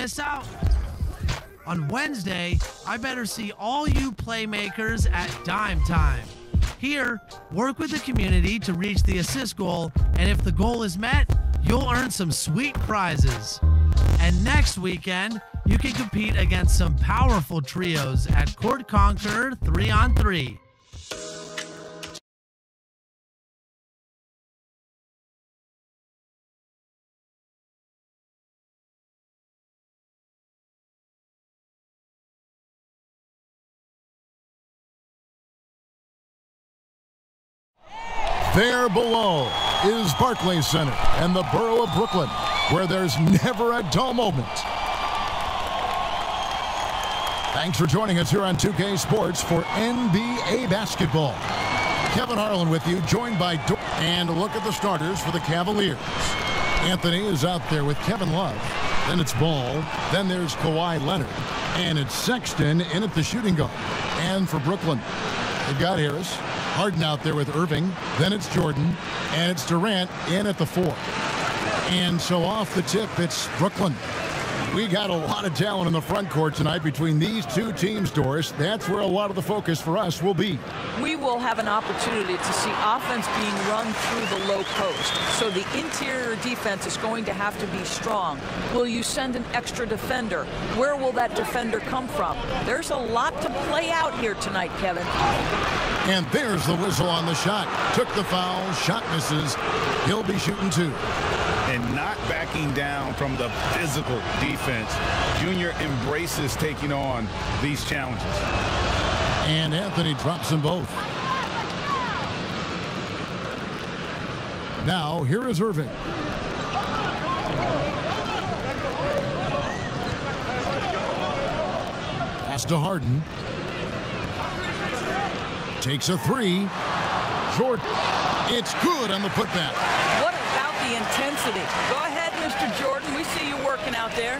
miss out. On Wednesday, I better see all you playmakers at dime time. Here, work with the community to reach the assist goal, and if the goal is met, you'll earn some sweet prizes. And next weekend, you can compete against some powerful trios at Court Conqueror 3-on-3. There below is Barclays Center and the borough of Brooklyn, where there's never a dull moment. Thanks for joining us here on 2K Sports for NBA basketball. Kevin Harlan with you, joined by Durant. And look at the starters for the Cavaliers. Anthony is out there with Kevin Love. Then it's Ball. Then there's Kawhi Leonard. And it's Sexton in at the shooting guard. And for Brooklyn, they've got Harris. Harden out there with Irving. Then it's Jordan. And it's Durant in at the 4. And so off the tip, it's Brooklyn. We got a lot of talent in the front court tonight between these two teams, Doris. That's where a lot of the focus for us will be. We will have an opportunity to see offense being run through the low post. So the interior defense is going to have to be strong. Will you send an extra defender? Where will that defender come from? There's a lot to play out here tonight, Kevin. And there's the whistle on the shot. Took the foul. Shot misses. He'll be shooting 2. And not backing down from the physical defense. Junior embraces taking on these challenges. And Anthony drops them both. Now, here is Irving. Pass to Harden. Takes a 3. Jordan. It's good on the putback. What about the intensity? Go ahead, Mr. Jordan. We see you working out there.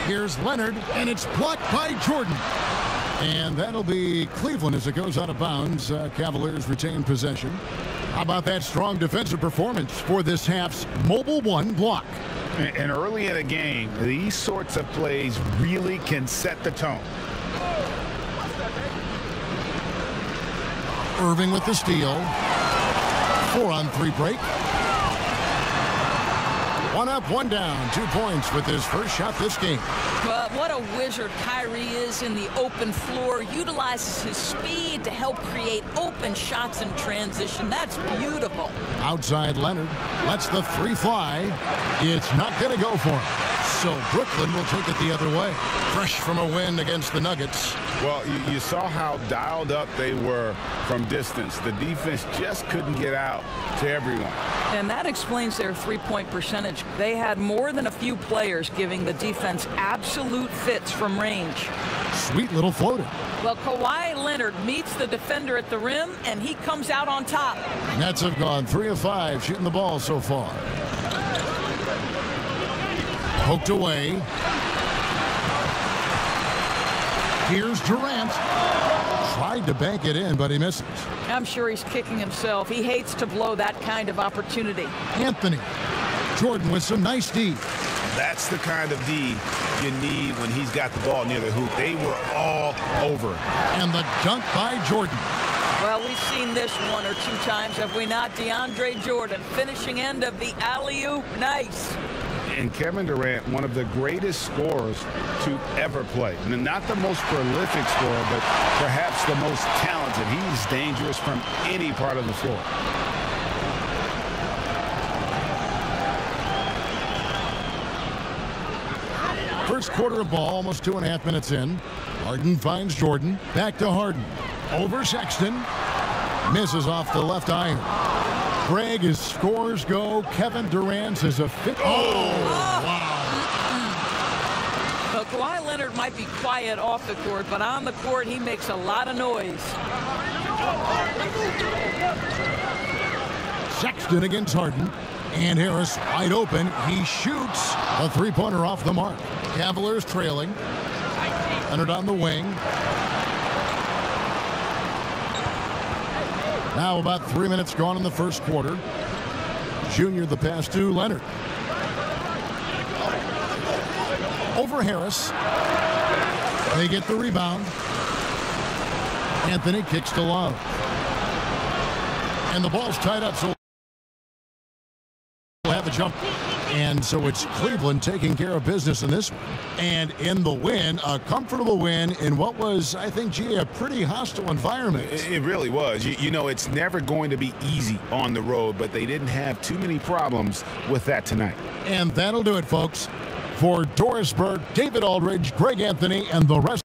Here's Leonard, and it's blocked by Jordan. And that'll be Cleveland as it goes out of bounds. Cavaliers retain possession. How about that strong defensive performance for this half's Mobile 1 block? And early in a game, these sorts of plays really can set the tone. Irving with the steal. 4-on-3 break. 1 up, 1 down. 2 points with his first shot this game. Well, what a wizard Kyrie is in the open floor. Utilizes his speed to help create open shots in transition. That's beautiful. Outside Leonard. Lets the 3 fly. It's not going to go for him. So Brooklyn will take it the other way. Fresh from a win against the Nuggets. Well, you saw how dialed up they were from distance. The defense just couldn't get out to everyone. And that explains their three-point percentage. They had more than a few players giving the defense absolute fits from range. Sweet little floater. Well, Kawhi Leonard meets the defender at the rim, and he comes out on top. Nets have gone 3 of 5 shooting the ball so far. Poked away. Here's Durant. Tried to bank it in, but he misses. I'm sure he's kicking himself. He hates to blow that kind of opportunity. Anthony. Jordan with some nice D. That's the kind of D you need when he's got the ball near the hoop. They were all over. And the dunk by Jordan. Well, we've seen this 1 or 2 times, have we not? DeAndre Jordan, finishing end of the alley-oop. Nice. And Kevin Durant, one of the greatest scorers to ever play. And not the most prolific scorer, but perhaps the most talented. He's dangerous from any part of the floor. First quarter of ball, almost 2.5 minutes in. Harden finds Jordan. Back to Harden. Over Sexton. Misses off the left iron. Greg, as scores go, Kevin Durant is a fit. Oh, wow. Well, Kawhi Leonard might be quiet off the court, but on the court, he makes a lot of noise. Sexton against Harden. And Harris wide open. He shoots a 3-pointer off the mark. Cavaliers trailing. Leonard on the wing. Now about 3 minutes gone in the first quarter. Junior the pass to Leonard. over Harris. They get the rebound. Anthony kicks to Love. And the ball's tied up, so we'll have a jump. And so it's Cleveland taking care of business in this one. And in the win, a comfortable win in what was, I think, G, a pretty hostile environment. It really was. You know, it's never going to be easy on the road, but they didn't have too many problems with that tonight. And that'll do it, folks. For Doris Burke, David Aldridge, Greg Anthony, and the rest.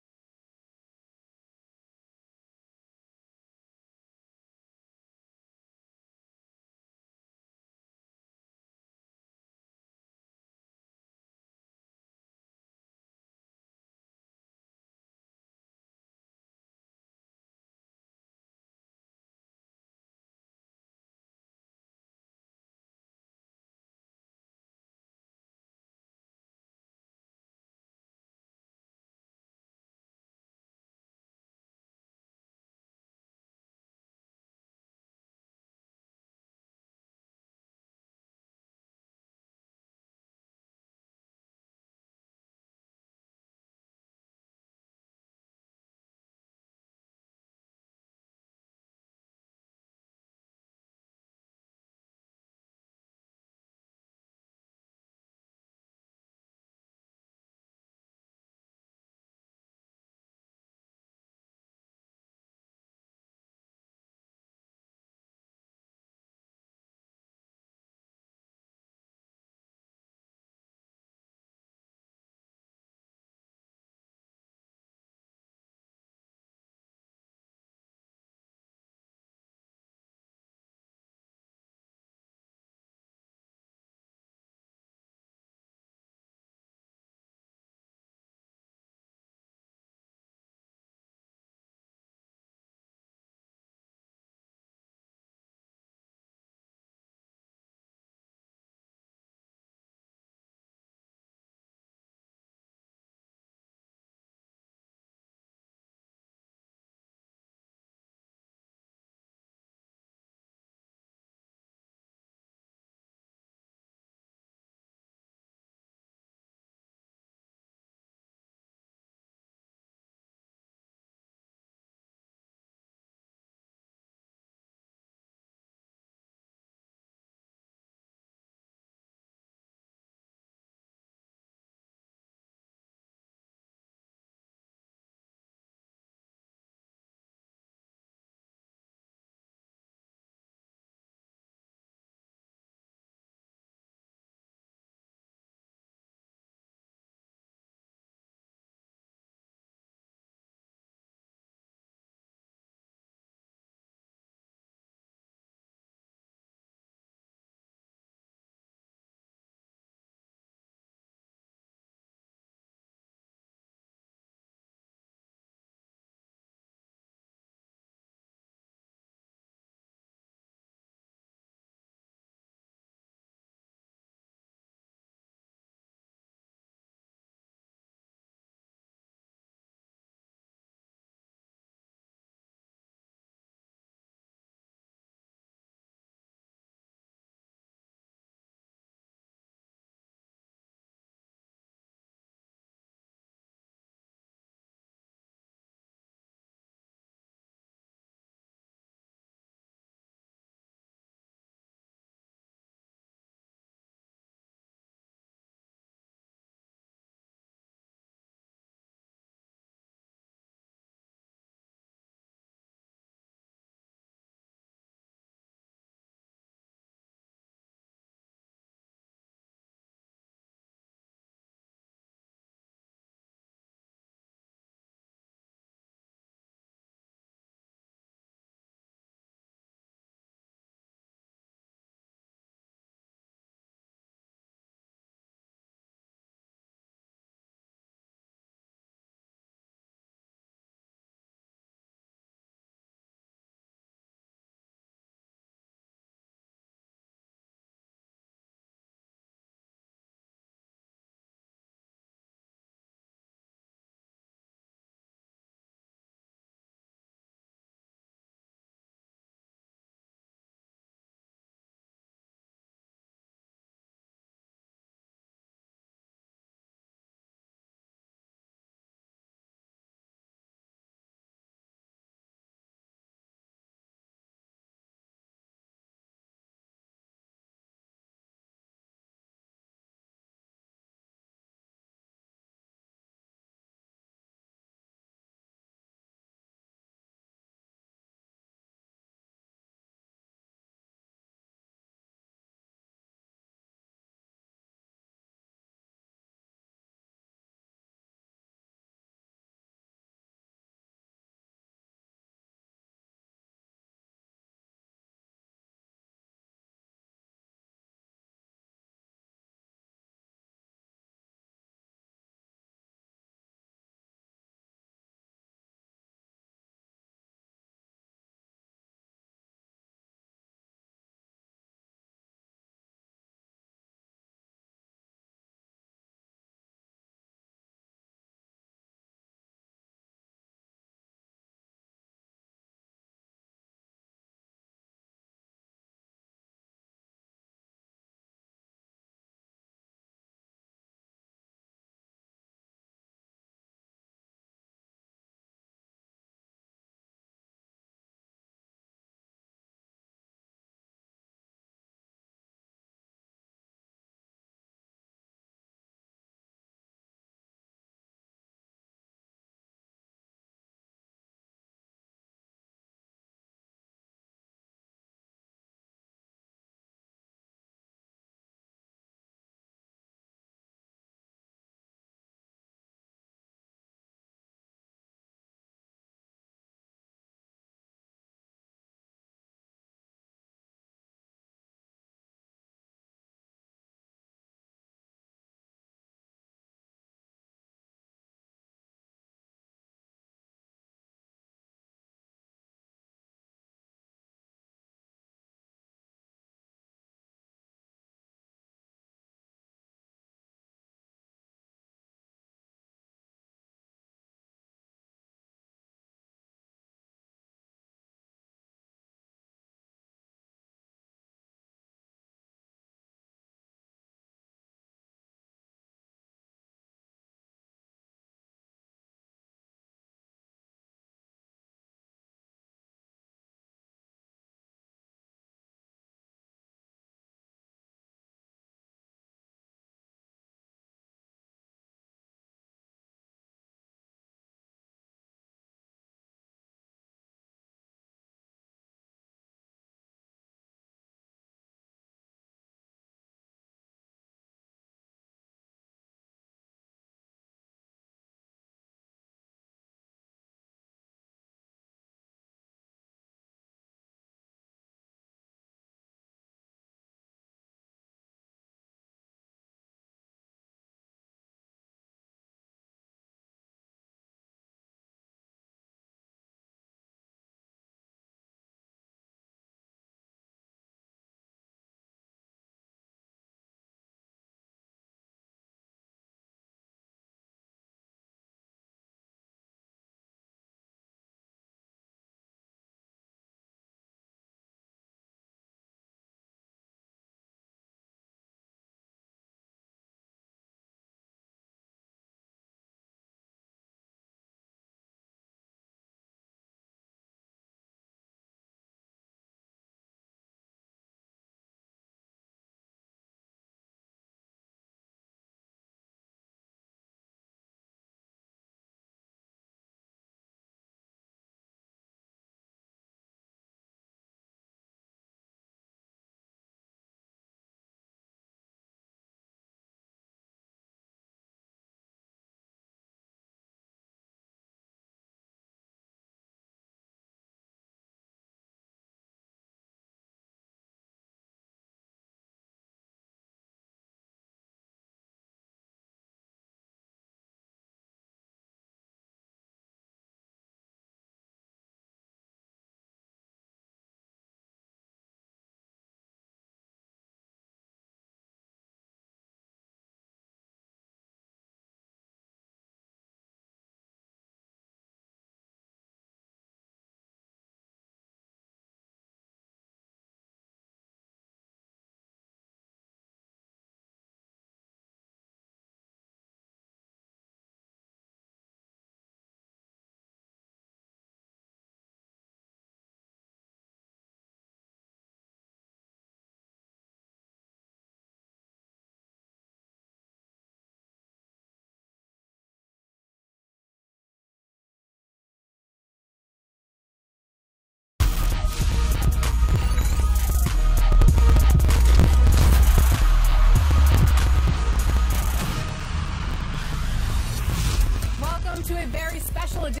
to a very special edition.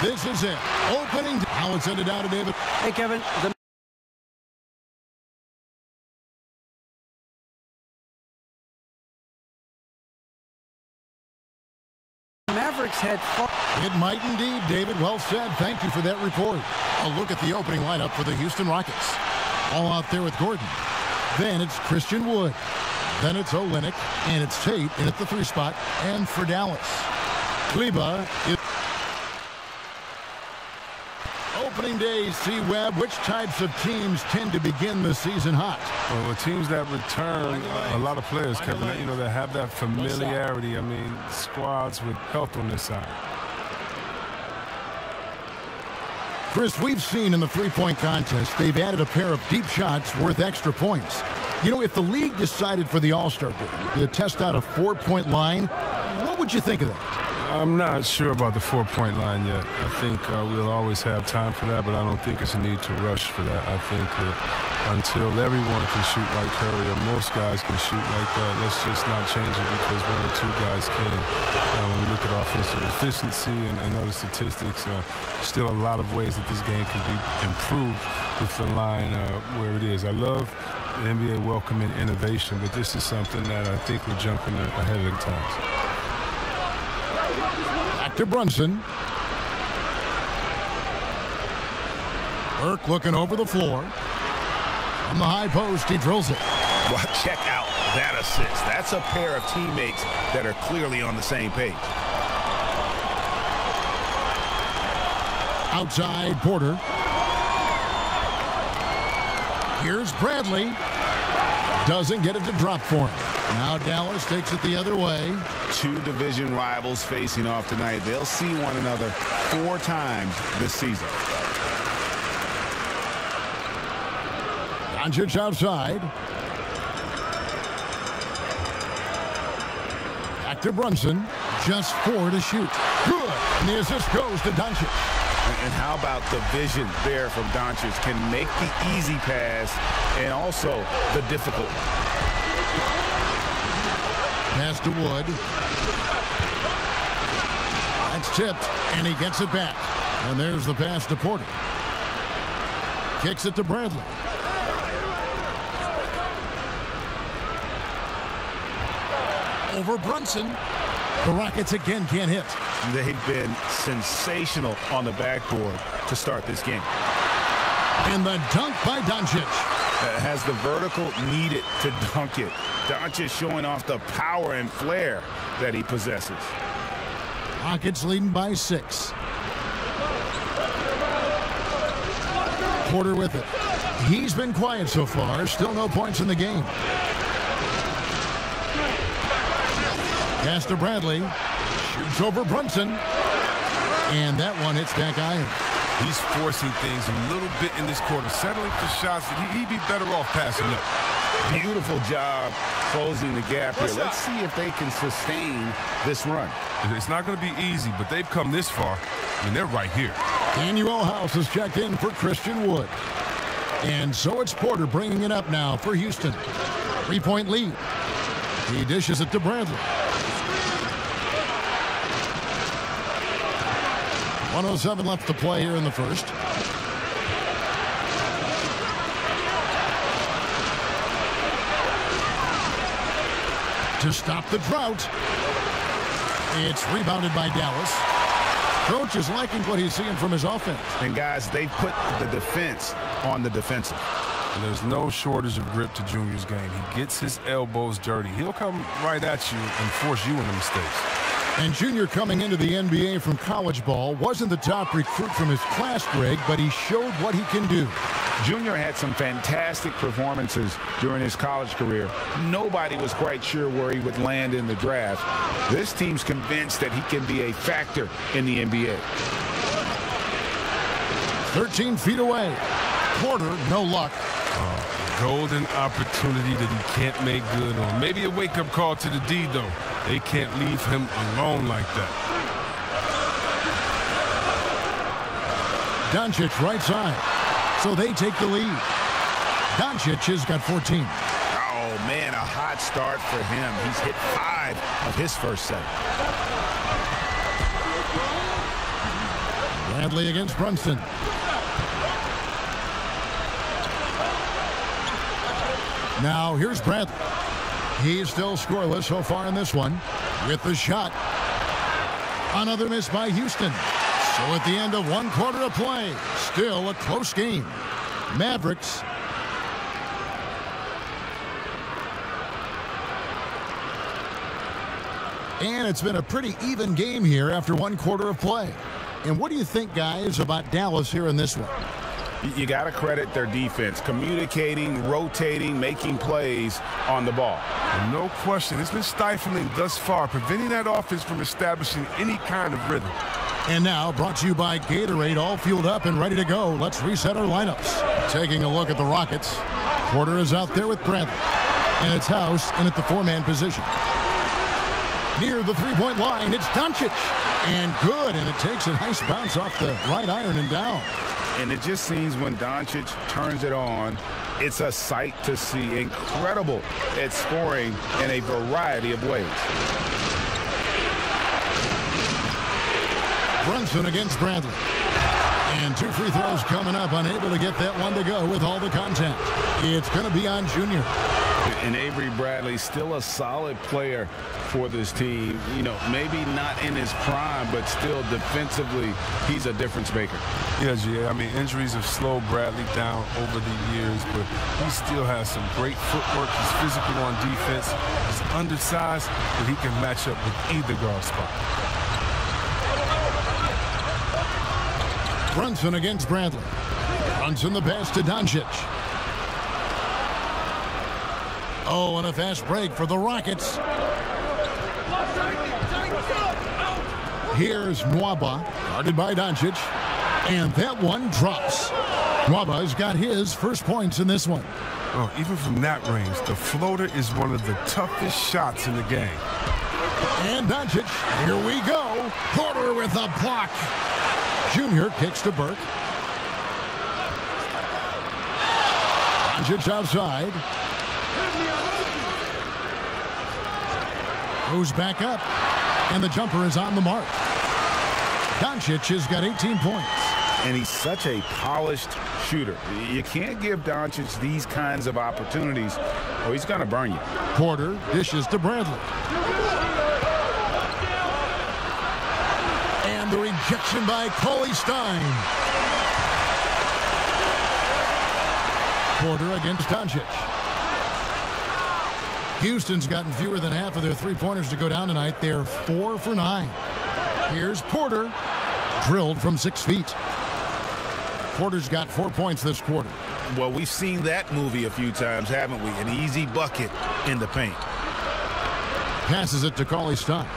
This is it. Opening. Now it's ended down to David. Hey, Kevin. The Mavericks had fun. It might indeed, David. Well said. Thank you for that report. A look at the opening lineup for the Houston Rockets. All out there with Gordon. Then it's Christian Wood. Then it's Olynyk. And it's Tate in at the 3 spot. And for Dallas, Kleba is... Opening day, C-Webb, which types of teams tend to begin the season hot? Well, teams that return a lot of players, Kevin, you know, that have that familiarity. I mean, squads with health on this side. Chris, we've seen in the three-point contest, they've added a pair of deep shots worth extra points. You know, if the league decided for the All-Star game to test out a 4-point line, what would you think of that? I'm not sure about the 4-point line yet. I think we'll always have time for that, but I don't think it's a need to rush for that. I think that until everyone can shoot like Curry or most guys can shoot like that, let's just not change it because 1 or 2 guys can. When we look at offensive efficiency and other statistics, still a lot of ways that this game can be improved with the line where it is. I love the NBA welcoming innovation, but this is something that I think we're jumping ahead of the times. To Brunson. Burke looking over the floor. On the high post, he drills it. Well, check out that assist. That's a pair of teammates that are clearly on the same page. Outside, Porter. Here's Bradley. Doesn't get it to drop for him. Now Dallas takes it the other way. 2 division rivals facing off tonight. They'll see one another 4 times this season. Doncic outside. Back to Brunson. Just 4 to shoot. Good. And the assist goes to Doncic. And how about the vision there from Doncic? Can make the easy pass and also the difficult. Pass to Wood. That's tipped, and he gets it back. And there's the pass to Porter. Kicks it to Bradley. Over Brunson. The Rockets again can't hit. They've been sensational on the backboard to start this game. And the dunk by Doncic. Has the vertical needed to dunk it. Doncic showing off the power and flair that he possesses. Rockets leading by 6. Porter with it. He's been quiet so far. Still no points in the game. Pass to Bradley. Shoots over Brunson. And that one hits back iron. He's forcing things a little bit in this quarter, settling for shots that he'd be better off passing up. Beautiful job closing the gap here. Let's see if they can sustain this run. It's not going to be easy, but they've come this far. I mean, they're right here. Daniel House has checked in for Christian Wood. And so it's Porter bringing it up now for Houston. 3-point lead. He dishes it to Bradley. 1:07 left to play here in the first. To stop the drought. It's rebounded by Dallas. Coach is liking what he's seeing from his offense. And guys, they put the defense on the defensive. And there's no shortage of grip to Junior's game. He gets his elbows dirty. He'll come right at you and force you into mistakes. And Junior coming into the NBA from college ball wasn't the top recruit from his class, Greg, but he showed what he can do. Junior had some fantastic performances during his college career. Nobody was quite sure where he would land in the draft. This team's convinced that he can be a factor in the NBA. 13 feet away. Porter, no luck. Golden opportunity that he can't make good on. Maybe a wake-up call to the D, though. They can't leave him alone like that. Doncic right side. So they take the lead. Doncic has got 14. Oh, man, a hot start for him. He's hit 5 of his first set. Bradley against Brunson. Now here's Bradley. He's still scoreless so far in this one. With the shot. Another miss by Houston. So at the end of 1 quarter of play, still a close game. Mavericks. And it's been a pretty even game here after 1 quarter of play. And what do you think, guys, about Dallas here in this one? You got to credit their defense, communicating, rotating, making plays on the ball. No question. It's been stifling thus far, preventing that offense from establishing any kind of rhythm. And now, brought to you by Gatorade, all fueled up and ready to go. Let's reset our lineups. Taking a look at the Rockets. Porter is out there with Bradley. And it's House in at the 4-man position. Near the 3-point line, it's Doncic. And good, and it takes a nice bounce off the right iron and down. And it just seems when Doncic turns it on, it's a sight to see. Incredible at scoring in a variety of ways. Brunson against Bradley. And 2 free throws coming up, unable to get that one to go with all the contact. It's going to be on Junior. And Avery Bradley, still a solid player for this team. You know, maybe not in his prime, but still defensively, he's a difference maker. Yes, yeah. I mean, injuries have slowed Bradley down over the years, but he still has some great footwork. He's physical on defense. He's undersized, but he can match up with either guard spot. Brunson against Bradley. Brunson the pass to Doncic. Oh, and a fast break for the Rockets. Here's Nwaba, guarded by Doncic. And that one drops. Nwaba's got his first points in this one. Oh, even from that range, the floater is one of the toughest shots in the game. And Doncic, here we go. Porter with a block. Junior kicks to Burke. Doncic outside. Goes back up. And the jumper is on the mark. Doncic has got 18 points. And he's such a polished shooter. You can't give Doncic these kinds of opportunities or he's going to burn you. Porter dishes to Bradley. And the rejection by Cauley Stein. Porter against Doncic. Houston's gotten fewer than half of their three-pointers to go down tonight. They're 4 for 9. Here's Porter. Drilled from 6 feet. Porter's got 4 points this quarter. Well, we've seen that movie a few times, haven't we? An easy bucket in the paint. Passes it to Cauley Stein.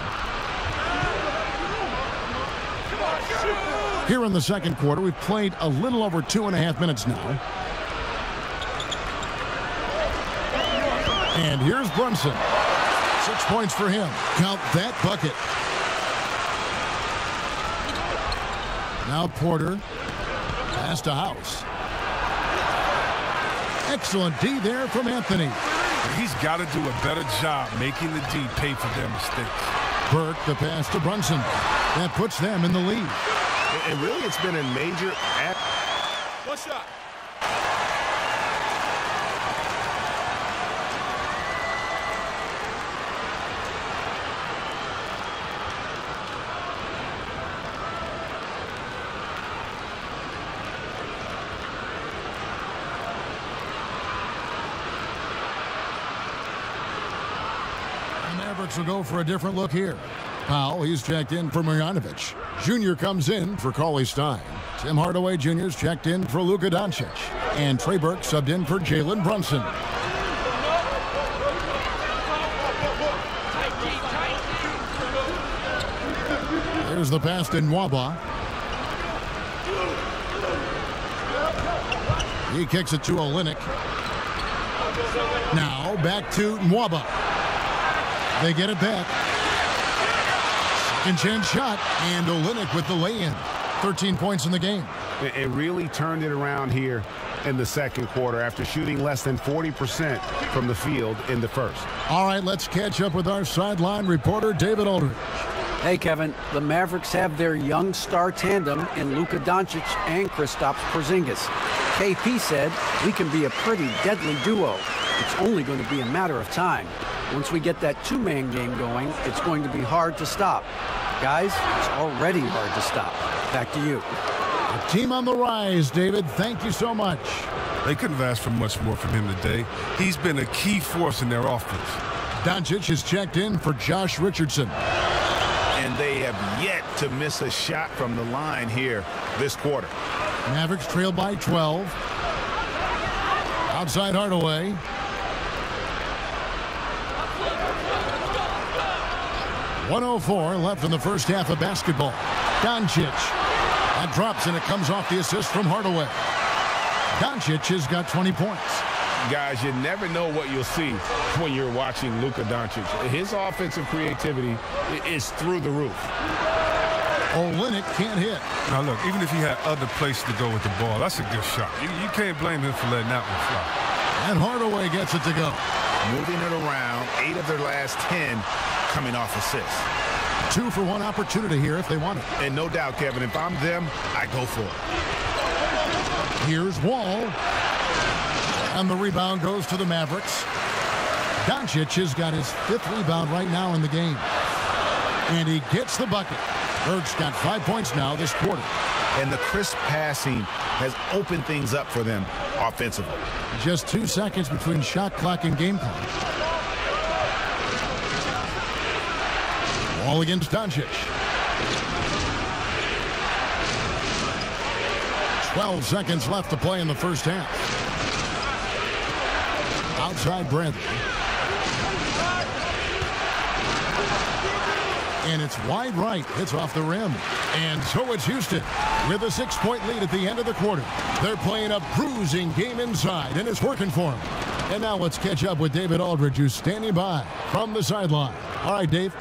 Here in the second quarter, we've played a little over 2.5 minutes now. And here's Brunson. 6 points for him. Count that bucket. Now Porter. Pass to House. Excellent D there from Anthony. He's got to do a better job making the D pay for their mistakes. Burke, the pass to Brunson. That puts them in the lead. And really, it's been a major... One shot. Mavericks will go for a different look here. Powell, he's checked in for Marjanovic. Junior comes in for Cauley Stein. Tim Hardaway Jr.'s checked in for Luka Doncic. And Trey Burke subbed in for Jalen Brunson. There's the pass to Nwaba. He kicks it to Olynyk. Now back to Nwaba. They get it back. Second chance shot, and Olynyk with the lay-in. 13 points in the game. It really turned it around here in the second quarter after shooting less than 40% from the field in the first. All right, let's catch up with our sideline reporter, David Aldridge. Hey, Kevin, the Mavericks have their young star tandem in Luka Doncic and Kristaps Porzingis. KP said, "We can be a pretty deadly duo. It's only going to be a matter of time. Once we get that two-man game going, it's going to be hard to stop. Guys, it's already hard to stop. Back to you." A team on the rise, David. Thank you so much. They couldn't have asked for much more from him today. He's been a key force in their offense. Doncic has checked in for Josh Richardson. And they have yet to miss a shot from the line here this quarter. Mavericks trail by 12. Outside Hardaway. .104 left in the first half of basketball. Doncic. That drops and it comes off the assist from Hardaway. Doncic has got 20 points. Guys, you never know what you'll see when you're watching Luka Doncic. His offensive creativity is through the roof. Olynyk can't hit. Now, look, even if he had other places to go with the ball, that's a good shot. You can't blame him for letting that one fly. And Hardaway gets it to go. Moving it around, 8 of their last 10 coming off assists. 2-for-1 opportunity here if they want it. And no doubt, Kevin, if I'm them, I go for it. Here's Wall. And the rebound goes to the Mavericks. Doncic has got his 5th rebound right now in the game. And he gets the bucket. Berg's got 5 points now this quarter. And the crisp passing has opened things up for them offensively. Just 2 seconds between shot clock and game clock. Wall against Doncic. 12 seconds left to play in the first half. Outside Bradley. And it's wide right. It's off the rim. And so it's Houston with a 6-point lead at the end of the quarter. They're playing a bruising game inside, and it's working for them. And now let's catch up with David Aldridge, who's standing by from the sideline. All right, Dave.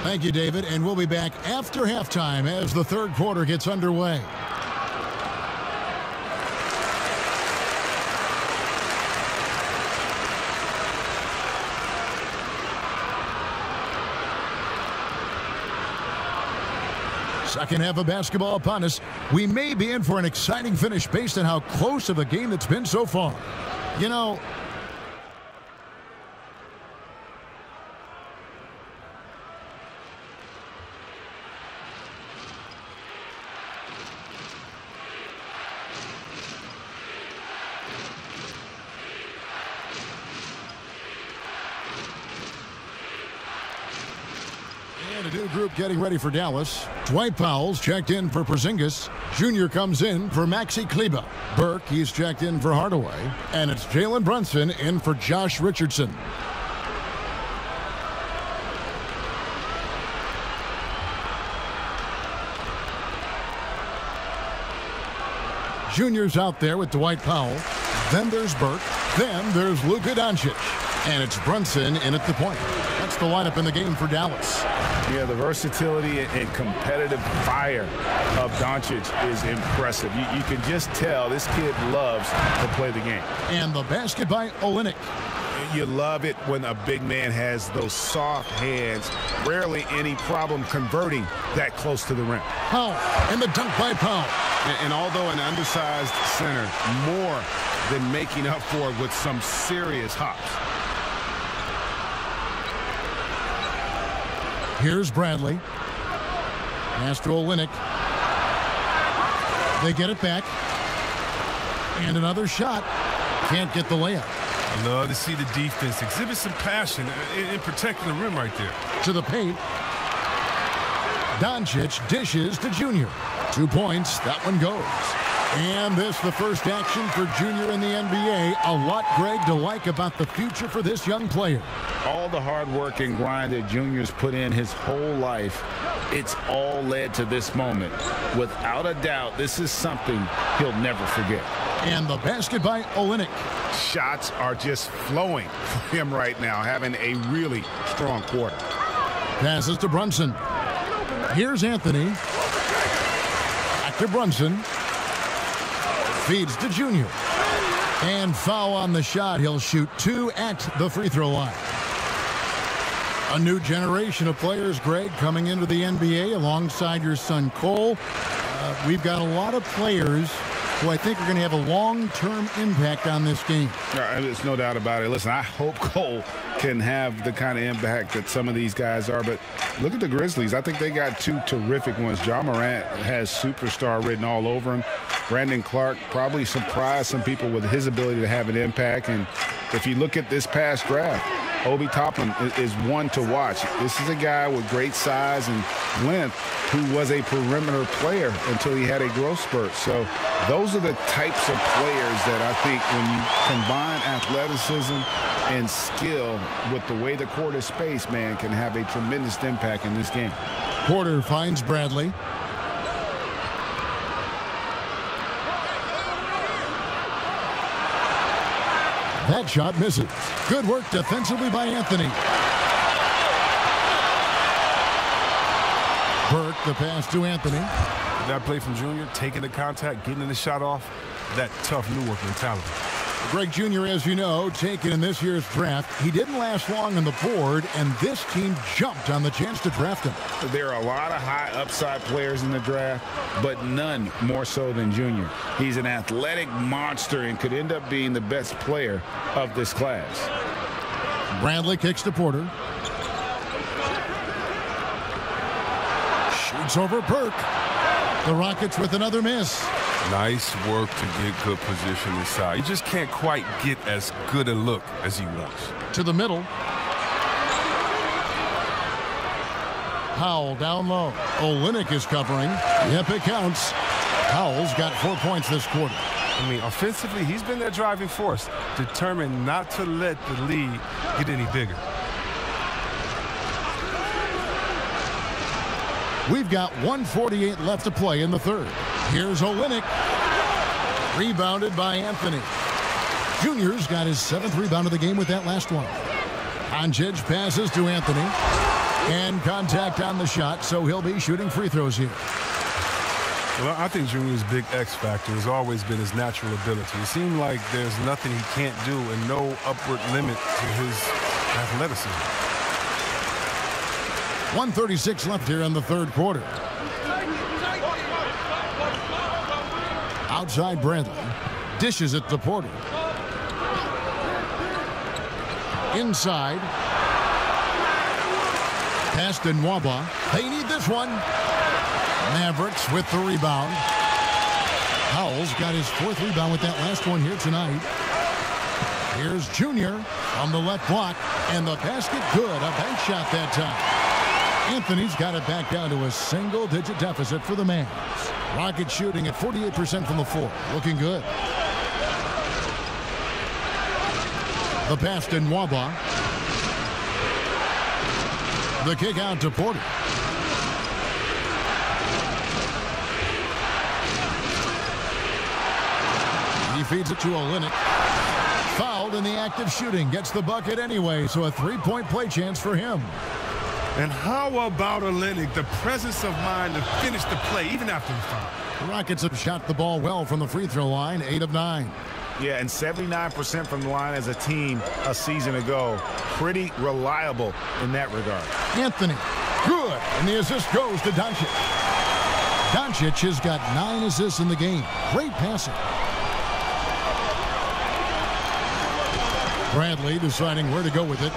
Thank you, David. And we'll be back after halftime as the third quarter gets underway. Second half of basketball upon us. We may be in for an exciting finish based on how close of a game it's been so far. You know, and a new group getting ready for Dallas. Dwight Powell's checked in for Porzingis. Junior comes in for Maxi Kleber. Burke, he's checked in for Hardaway. And it's Jalen Brunson in for Josh Richardson. Junior's out there with Dwight Powell. Then there's Burke. Then there's Luka Doncic. And it's Brunson in at the point. That's the lineup in the game for Dallas. Yeah, the versatility and competitive fire of Doncic is impressive. You can just tell this kid loves to play the game. And the basket by Olynyk. You love it when a big man has those soft hands. Rarely any problem converting that close to the rim. Powell, and the dunk by Powell. And although an undersized center, more than making up for it with some serious hops. Here's Bradley. Pass to Olynyk. They get it back. And another shot. Can't get the layup. I love to see the defense exhibit some passion in protecting the rim right there. To the paint. Doncic dishes to Junior. 2 points. That one goes. And this the first action for Junior in the NBA. A lot, Greg, to like about the future for this young player. All the hard work and grind that Junior's put in his whole life, it's all led to this moment. Without a doubt, this is something he'll never forget. And the basket by Olynyk. Shots are just flowing for him right now, having a really strong quarter. Passes to Brunson. Here's Anthony. Back to Brunson. Feeds to Junior. And foul on the shot. He'll shoot 2 at the free throw line. A new generation of players, Greg, coming into the NBA alongside your son Cole. We've got a lot of players who I think are going to have a long-term impact on this game. There's no doubt about it. Listen, I hope Cole can have the kind of impact that some of these guys are. But look at the Grizzlies. I think they got 2 terrific ones. Ja Morant has superstar written all over him. Brandon Clark probably surprised some people with his ability to have an impact. And if you look at this past draft, Obi Toppin is one to watch. This is a guy with great size and length who was a perimeter player until he had a growth spurt. So those are the types of players that I think when you combine athleticism and skill with the way the court is spaced, man, can have a tremendous impact in this game. Porter finds Bradley. That shot misses. Good work defensively by Anthony. Burke, the pass to Anthony. That play from Junior, taking the contact, getting the shot off, that tough Newark mentality. Greg Jr., as you know, taken in this year's draft. He didn't last long on the board, and this team jumped on the chance to draft him. There are a lot of high upside players in the draft, but none more so than Junior. He's an athletic monster and could end up being the best player of this class. Bradley kicks to Porter. Shoots over Burke. The Rockets with another miss. Nice work to get good position inside. He just can't quite get as good a look as he wants. To the middle. Howell down low. Olynyk is covering. Yep, it counts. Howell's got 4 points this quarter. I mean, offensively, he's been their driving force, determined not to let the lead get any bigger. We've got 1:48 left to play in the third. Here's Olynyk. Rebounded by Anthony. Junior's got his 7th rebound of the game with that last one. Doncic passes to Anthony. And contact on the shot, so he'll be shooting free throws here. Well, I think Junior's big X factor has always been his natural ability. It seems like there's nothing he can't do and no upward limit to his athleticism. 1:36 left here in the third quarter. Outside Bradley. Dishes it to Porter. Inside. Pass to Nwaba. They need this one. Mavericks with the rebound. Howell's got his 4th rebound with that last one here tonight. Here's Junior on the left block. And the basket good. A bank shot that time. Anthony's got it back down to a single-digit deficit for the Mavs. Rockets shooting at 48% from the floor. Looking good. The pass to Nwaba. The kick out to Porter. He feeds it to Olynyk. Fouled in the act of shooting. Gets the bucket anyway, so a 3-point play chance for him. And how about Olynyk, the presence of mind to finish the play even after the foul? The Rockets have shot the ball well from the free throw line, 8 of 9. Yeah, and 79% from the line as a team a season ago. Pretty reliable in that regard. Anthony, good, and the assist goes to Doncic. Doncic has got 9 assists in the game. Great passing. Bradley deciding where to go with it.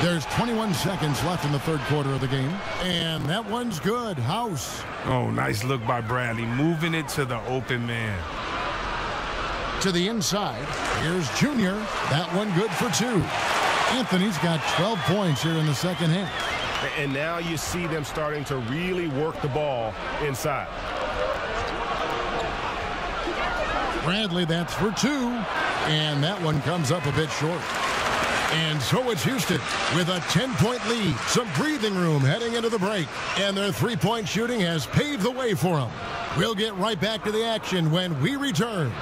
There's 21 seconds left in the third quarter of the game. And that one's good. House. Oh, nice look by Bradley, moving it to the open man. To the inside. Here's Junior. That one good for 2. Anthony's got 12 points here in the second half. And now you see them starting to really work the ball inside. Bradley, that's for 2. And that one comes up a bit short. And so it's Houston with a 10-point lead. Some breathing room heading into the break. And their 3-point shooting has paved the way for them. We'll get right back to the action when we return.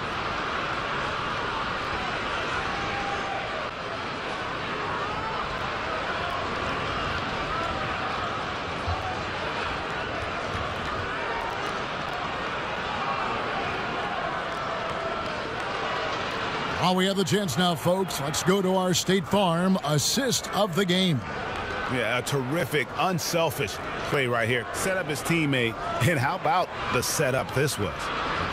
While we have the chance now, folks, let's go to our State Farm assist of the game. Yeah, a terrific, unselfish play right here. Set up his teammate, and how about the setup this was?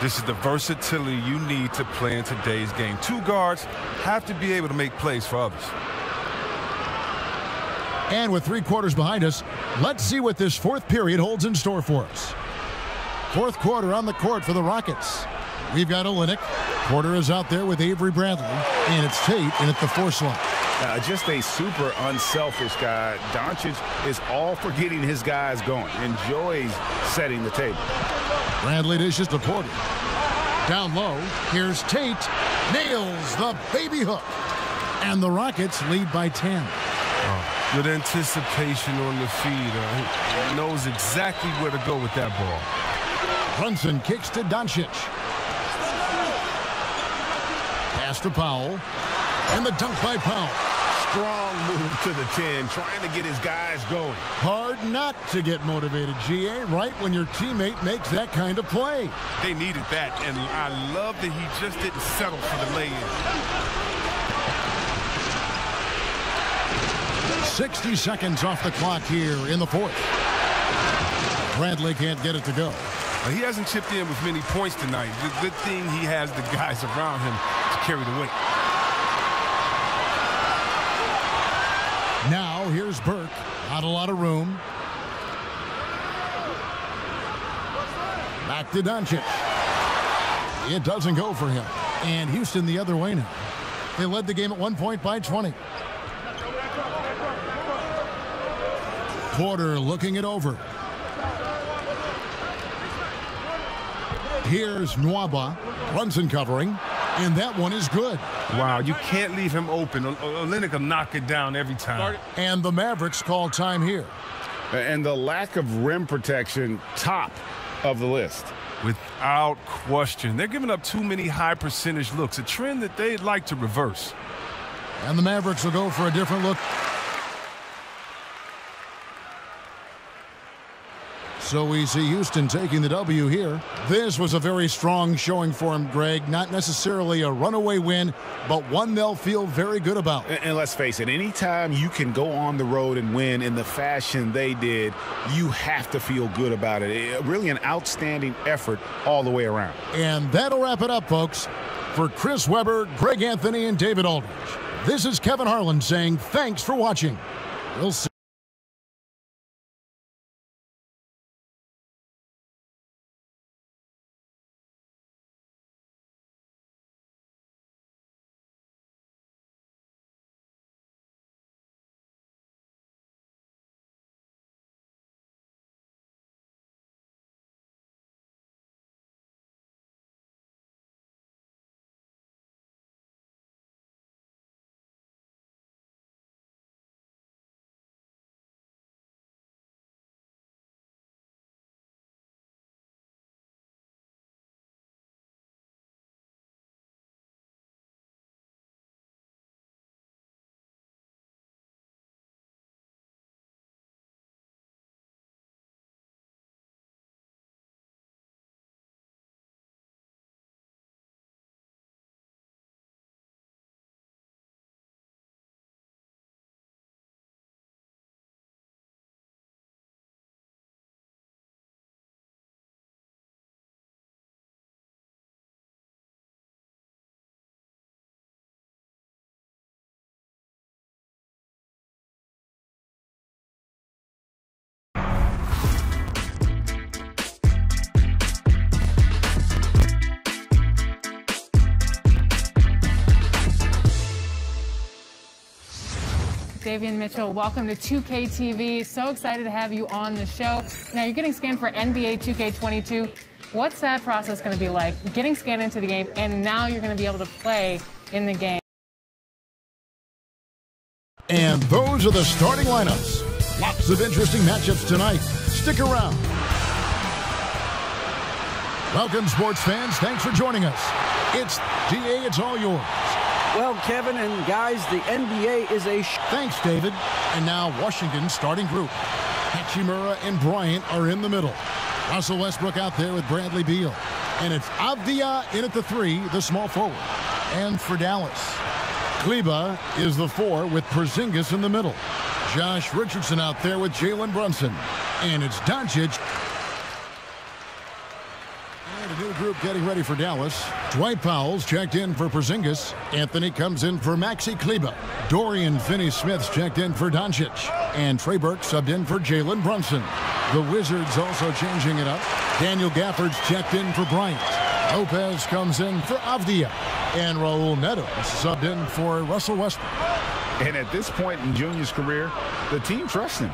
This is the versatility you need to play in today's game. Two guards have to be able to make plays for others. And with 3 quarters behind us, let's see what this fourth period holds in store for us. Fourth quarter on the court for the Rockets. We've got Olynyk. Porter is out there with Avery Bradley, and it's Tate in at the 4 slot. Just a super unselfish guy. Doncic is all for getting his guys going. Enjoys setting the table. Bradley dishes to Porter. Down low, here's Tate. Nails the baby hook. And the Rockets lead by 10. Good anticipation on the feed. He knows exactly where to go with that ball. Brunson kicks to Doncic. Pass to Powell. And the dunk by Powell. Strong move to the 10, trying to get his guys going. Hard not to get motivated, GA, right when your teammate makes that kind of play. They needed that, and I love that he just didn't settle for the lay-in. 60 seconds off the clock here in the fourth. Bradley can't get it to go. He hasn't chipped in with many points tonight. The good thing he has the guys around him to carry the weight. Now here's Burke. Not a lot of room. Back to Doncic. It doesn't go for him. And Houston the other way now. They led the game at 1 point by 20. Porter looking it over. Here's Nwaba. Brunson covering. And that one is good. Wow, you can't leave him open. Olynyk will knock it down every time. And the Mavericks call time here. And the lack of rim protection, top of the list. Without question. They're giving up too many high percentage looks, a trend that they'd like to reverse. And the Mavericks will go for a different look. So we see Houston taking the W here. This was a very strong showing for him, Greg. Not necessarily a runaway win, but one they'll feel very good about. And let's face it, anytime you can go on the road and win in the fashion they did, you have to feel good about it. Really an outstanding effort all the way around. And that'll wrap it up, folks. For Chris Webber, Greg Anthony, and David Aldridge, this is Kevin Harlan saying thanks for watching. We'll see. Davian Mitchell, welcome to 2K TV. So excited to have you on the show. Now, you're getting scanned for NBA 2K22. What's that process going to be like? Getting scanned into the game, and now you're going to be able to play in the game. And those are the starting lineups. Lots of interesting matchups tonight. Stick around. Welcome, sports fans. Thanks for joining us. It's DA, it's all yours. Well, Kevin and guys, the NBA is a... Thanks, David. And now Washington's starting group. Hachimura and Bryant are in the middle. Russell Westbrook out there with Bradley Beal. And it's Avdia in at the 3, the small forward. And for Dallas, Kleba is the 4 with Porzingis in the middle. Josh Richardson out there with Jalen Brunson. And it's Doncic. And a new group getting ready for Dallas. Dwight Powell's checked in for Porzingis. Anthony comes in for Maxi Kleba. Dorian Finney-Smith's checked in for Doncic. And Trey Burke subbed in for Jalen Brunson. The Wizards also changing it up. Daniel Gafford's checked in for Bryant. Lopez comes in for Avdia. And Raul Neto subbed in for Russell Westbrook. And at this point in Junior's career, the team trusts him.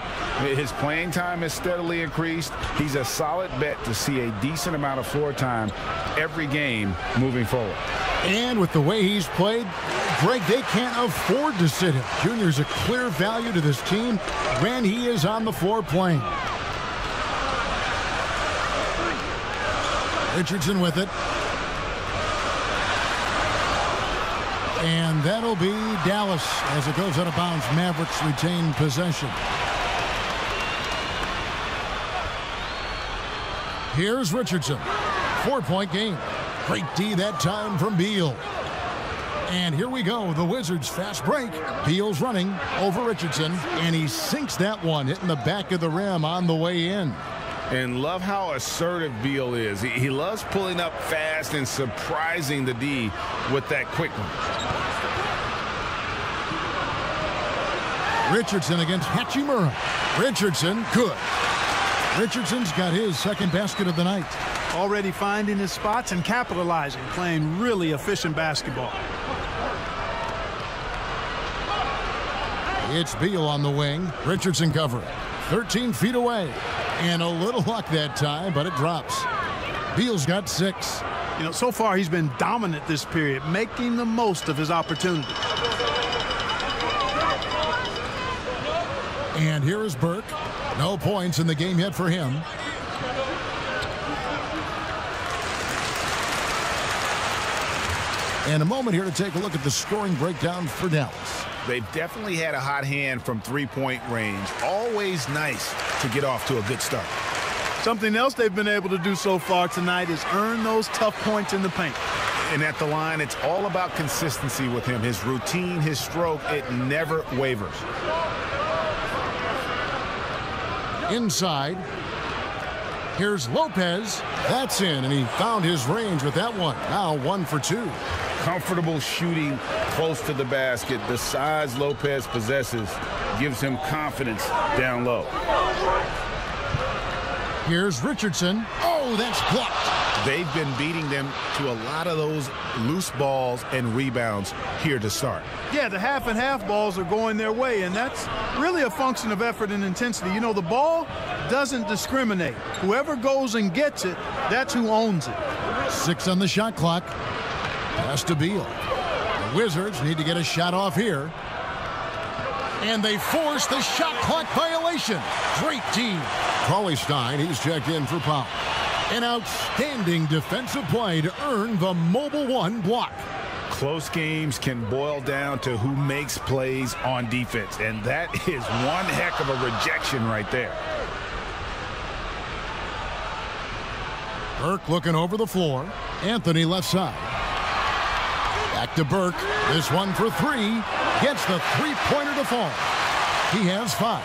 His playing time has steadily increased. He's a solid bet to see a decent amount of floor time every game moving forward. And with the way he's played, Greg, they can't afford to sit him. Junior's a clear value to this team when he is on the floor playing. Richardson with it. And that'll be Dallas as it goes out of bounds. Mavericks retain possession. Here's Richardson. 4-point game. Great D that time from Beal. And here we go. The Wizards fast break. Beal's running over Richardson. And he sinks that one, hitting the back of the rim on the way in. And love how assertive Beal is. He loves pulling up fast and surprising the D with that quick one. Richardson against Hachimura. Richardson, good. Richardson's got his second basket of the night. Already finding his spots and capitalizing, playing really efficient basketball. It's Beal on the wing. Richardson covering. 13 feet away. And a little luck that time, but it drops. Beal's got 6. You know, so far he's been dominant this period, making the most of his opportunity. And here is Burke. No points in the game yet for him. And a moment here to take a look at the scoring breakdown for Dallas. They've definitely had a hot hand from three-point range. Always nice to get off to a good start. Something else they've been able to do so far tonight is earn those tough points in the paint. And at the line, it's all about consistency with him. His routine, his stroke, it never wavers. Inside. Here's Lopez. That's in, and he found his range with that one. Now 1 for 2. Comfortable shooting close to the basket. The size Lopez possesses gives him confidence down low. Here's Richardson. Oh, that's blocked. They've been beating them to a lot of those loose balls and rebounds here to start. Yeah, the half and half balls are going their way, and that's really a function of effort and intensity. You know, the ball doesn't discriminate. Whoever goes and gets it, that's who owns it. 6 on the shot clock. Pass to Beal. The Wizards need to get a shot off here. And they force the shot clock violation. Great team. Cauley-Stein, he's checked in for Powell. An outstanding defensive play to earn the mobile 1 block. Close games can boil down to who makes plays on defense, and that is one heck of a rejection right there. Burke looking over the floor. Anthony left side. Back to Burke. This one for 3. Gets the three-pointer to fall. He has 5.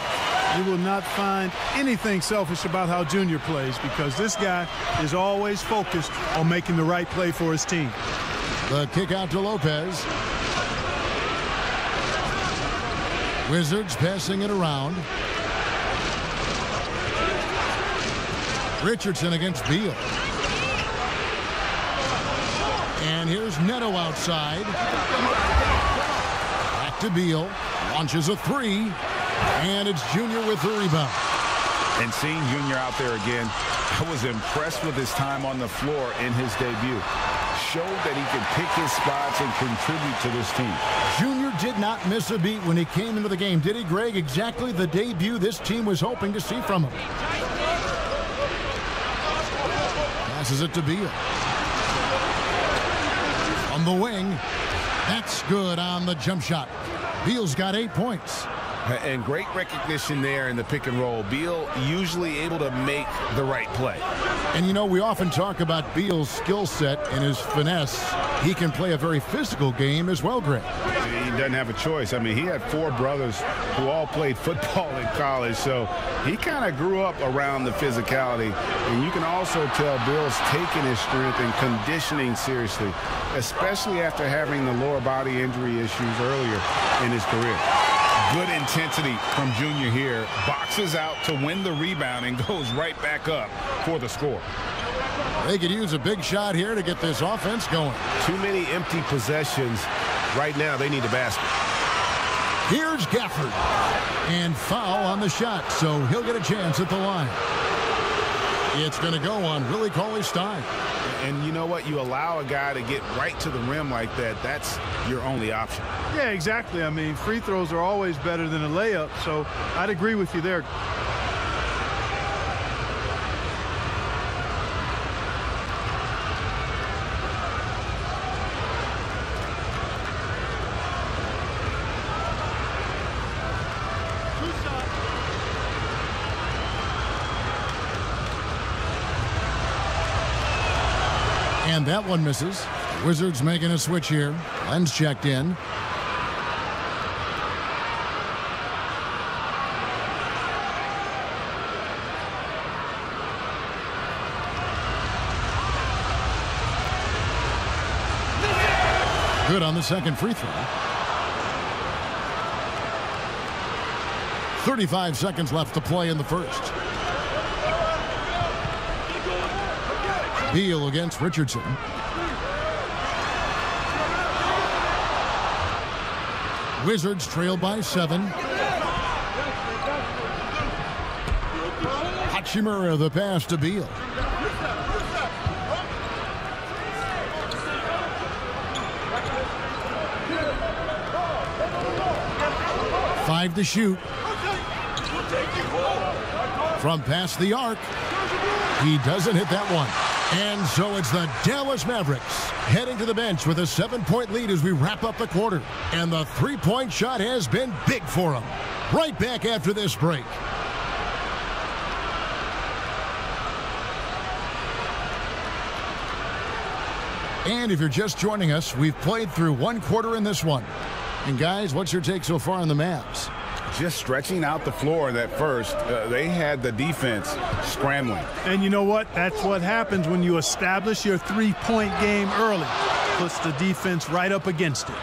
You will not find anything selfish about how Junior plays because this guy is always focused on making the right play for his team. The kick out to Lopez. Wizards passing it around. Richardson against Beal. And here's Neto outside. Back to Beal. Launches a 3. And it's Junior with the rebound. And seeing Junior out there again, I was impressed with his time on the floor in his debut. Showed that he could pick his spots and contribute to this team. Junior did not miss a beat when he came into the game, did he, Greg? Exactly the debut this team was hoping to see from him. Passes it to Beal. On the wing. That's good on the jump shot. Beal's got 8 points. And great recognition there in the pick and roll. Beal usually able to make the right play. And, you know, we often talk about Beal's skill set and his finesse. He can play a very physical game as well, Greg. He doesn't have a choice. I mean, he had 4 brothers who all played football in college, so he kind of grew up around the physicality. And you can also tell Bill's taking his strength and conditioning seriously, especially after having the lower body injury issues earlier in his career. Good intensity from Junior here. Boxes out to win the rebound and goes right back up for the score. They could use a big shot here to get this offense going. Too many empty possessions. Right now, they need a basket. Here's Gafford. And foul on the shot, so he'll get a chance at the line. It's going to go on Willie Cauley-Stein. And you know what? You allow a guy to get right to the rim like that. That's your only option. Yeah, exactly. I mean, free throws are always better than a layup, so I'd agree with you there. And that one misses. Wizards making a switch here. Len's checked in. Good on the second free throw. 35 seconds left to play in the first. Beal against Richardson. Wizards trail by 7. Hachimura the pass to Beal. Five to shoot. From past the arc. He doesn't hit that one. And so it's the Dallas Mavericks heading to the bench with a 7-point lead as we wrap up the quarter. And the three-point shot has been big for them. Right back after this break. And if you're just joining us, we've played through one quarter in this one. And guys, what's your take so far on the Mavs? Just stretching out the floor in that first. They had the defense scrambling. And you know what? That's what happens when you establish your three-point game early. Puts the defense right up against it.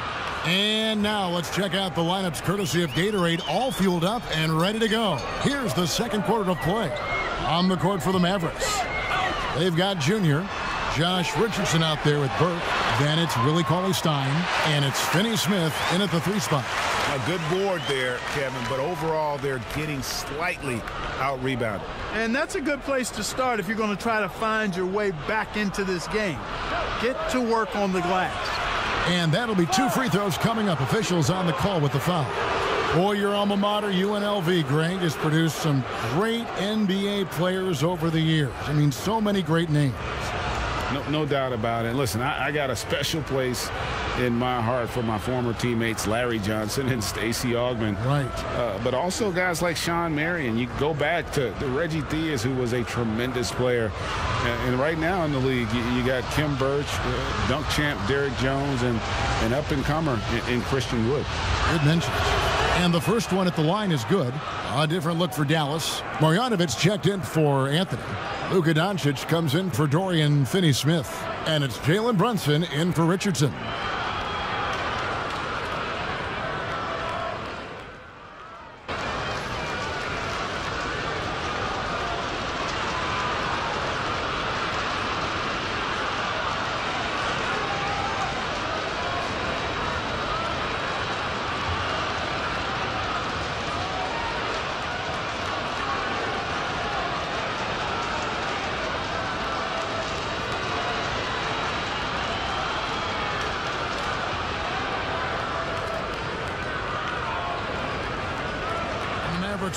And now let's check out the lineups courtesy of Gatorade, all fueled up and ready to go. Here's the second quarter of play. On the court for the Mavericks, they've got Junior, Josh Richardson out there with Burke. Then it's Willie Cauley-Stein, and it's Finney Smith in at the 3 spot. A good board there, Kevin, but overall they're getting slightly out-rebounded. And that's a good place to start if you're going to try to find your way back into this game. Get to work on the glass. And that'll be 2 free throws coming up. Officials on the call with the foul. Boy, your alma mater, UNLV, Greg, has produced some great NBA players over the years. I mean, so many great names. No doubt about it. Listen, I got a special place in my heart for my former teammates Larry Johnson and Stacey Augmon. Right. But also guys like Sean Marion. You go back to Reggie Theus, who was a tremendous player. And right now in the league, you got Kim Birch, dunk champ Derrick Jones, and up-and-comer in Christian Wood. Good mention. And the first one at the line is good. A different look for Dallas. Marjanovic checked in for Anthony. Luka Doncic comes in for Dorian Finney-Smith. And it's Jalen Brunson in for Richardson.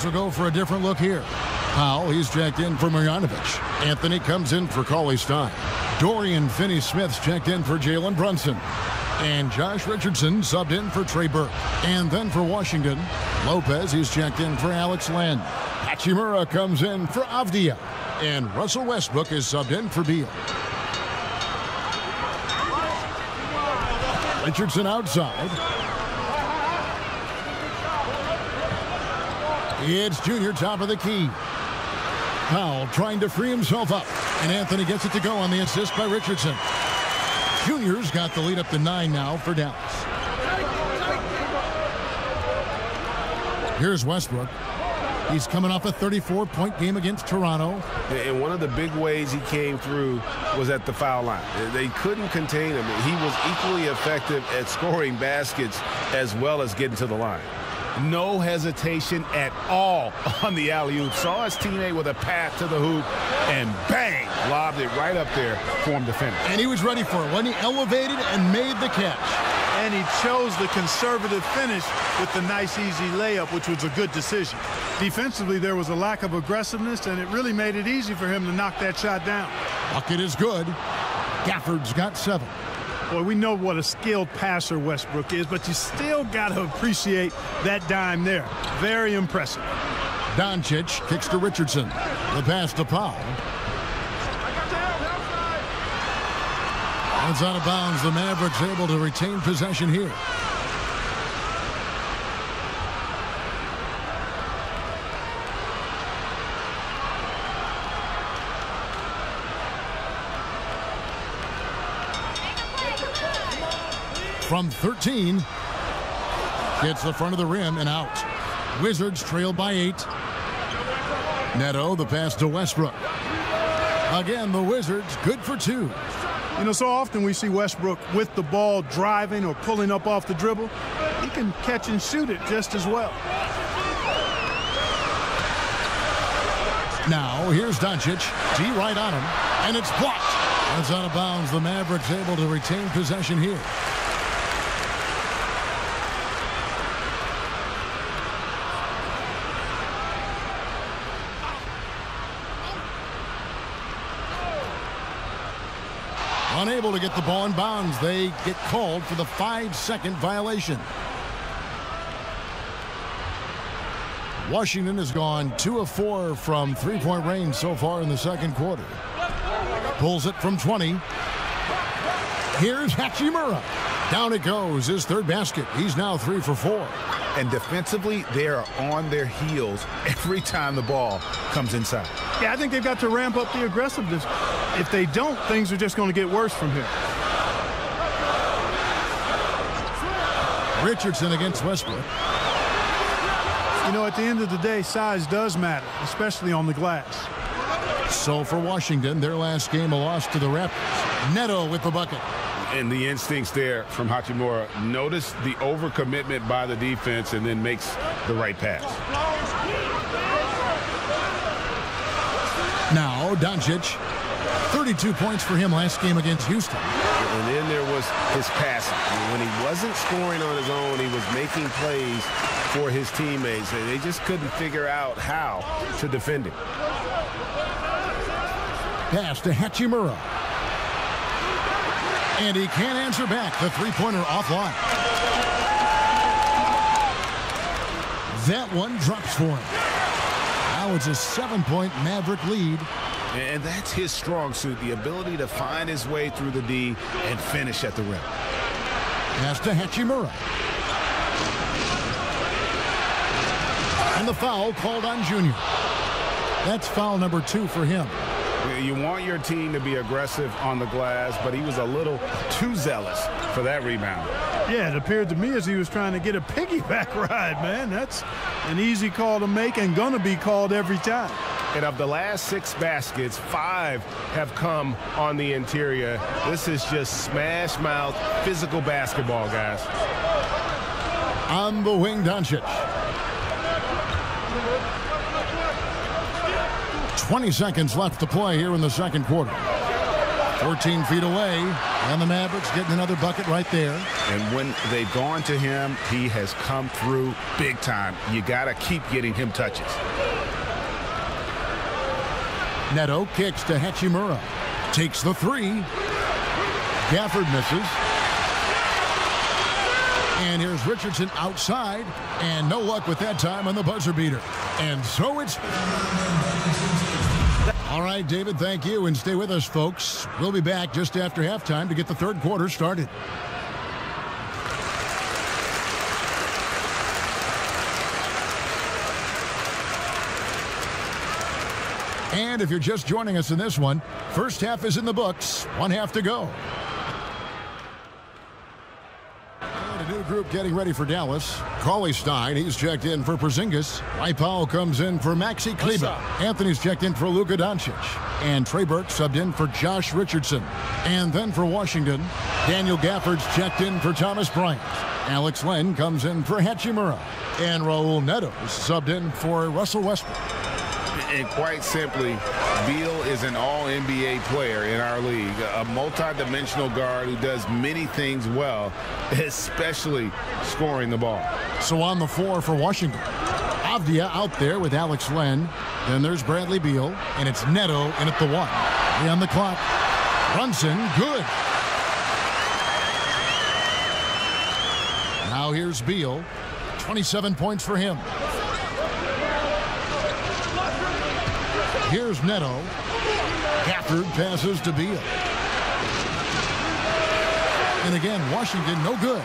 Will go for a different look here. Powell, he's checked in for Marjanovic. Anthony comes in for Cauley-Stein. Dorian Finney-Smith's checked in for Jalen Brunson. And Josh Richardson subbed in for Trey Burke. And then for Washington, Lopez is checked in for Alex Len. Hachimura comes in for Avdia. And Russell Westbrook is subbed in for Beal. Richardson outside. It's Junior top of the key. Powell trying to free himself up. And Anthony gets it to go on the assist by Richardson. Junior's got the lead up to 9 now for Dallas. Here's Westbrook. He's coming off a 34-point game against Toronto. And one of the big ways he came through was at the foul line. They couldn't contain him. He was equally effective at scoring baskets as well as getting to the line. No hesitation at all on the alley-oop. Saw his teammate with a pass to the hoop, and bang, lobbed it right up there for him to finish. And he was ready for it when he elevated and made the catch. And he chose the conservative finish with the nice, easy layup, which was a good decision. Defensively, there was a lack of aggressiveness, and it really made it easy for him to knock that shot down. Bucket is good. Gafford's got 7. Boy, we know what a skilled passer Westbrook is, but you still got to appreciate that dime there. Very impressive. Doncic kicks to Richardson. The pass to Powell. It's out of bounds. The Mavericks able to retain possession here. From 13, hits the front of the rim and out. Wizards trail by 8. Neto, the pass to Westbrook. Again, the Wizards good for 2. You know, so often we see Westbrook with the ball driving or pulling up off the dribble. He can catch and shoot it just as well. Now, here's Doncic. D right on him, and it's blocked. That's out of bounds. The Mavericks able to retain possession here. Unable to get the ball in bounds. They get called for the 5-second violation. Washington has gone 2 of 4 from three-point range so far in the second quarter. Pulls it from 20. Here's Hachimura. Down it goes. His third basket. He's now 3 for 4. And defensively, they are on their heels every time the ball comes inside. Yeah, I think they've got to ramp up the aggressiveness. If they don't, things are just going to get worse from here. Richardson against Westbrook. You know, at the end of the day, size does matter, especially on the glass. So for Washington, their last game a loss to the Raptors. Neto with the bucket. And the instincts there from Hachimura. Notice the overcommitment by the defense and then makes the right pass. Now, Doncic, 32 points for him last game against Houston. And then there was his passing. When he wasn't scoring on his own, he was making plays for his teammates. And they just couldn't figure out how to defend him. Pass to Hachimura. And he can't answer back. The three-pointer offline. That one drops for him. Now it's a 7-point Maverick lead. And that's his strong suit, the ability to find his way through the D and finish at the rim. Pass to Hachimura. And the foul called on Junior. That's foul number 2 for him. You want your team to be aggressive on the glass, but he was a little too zealous for that rebound. Yeah, it appeared to me as he was trying to get a piggyback ride, man. That's an easy call to make and gonna be called every time. And of the last 6 baskets, 5 have come on the interior. This is just smash mouth physical basketball, guys. On the wing, Doncic. 20 seconds left to play here in the second quarter. 14 feet away, and the Mavericks getting another bucket right there. And when they've gone to him, he has come through big time. You got to keep getting him touches. Neto kicks to Hachimura. Takes the 3. Gafford misses. And here's Richardson outside, and no luck with that time on the buzzer beater. And so it's... All right, David, thank you, and stay with us, folks. We'll be back just after halftime to get the third quarter started. And if you're just joining us in this one, first half is in the books, one half to go. And a new group getting ready for Dallas. Cauley Stein, he's checked in for Porzingis. Dwight Powell comes in for Maxi Kleber. Anthony's checked in for Luka Doncic. And Trey Burke subbed in for Josh Richardson. And then for Washington, Daniel Gafford's checked in for Thomas Bryant. Alex Len comes in for Hachimura. And Raul Neto subbed in for Russell Westbrook. And quite simply, Beal is an all-NBA player in our league, a multi-dimensional guard who does many things well, especially scoring the ball. So on the floor for Washington, Avdia out there with Alex Len. Then there's Bradley Beal, and it's Neto in at the 1. On the clock, Brunson, good. Now here's Beal, 27 points for him. Here's Neto. Gafford passes to Beal. And again, Washington, no good.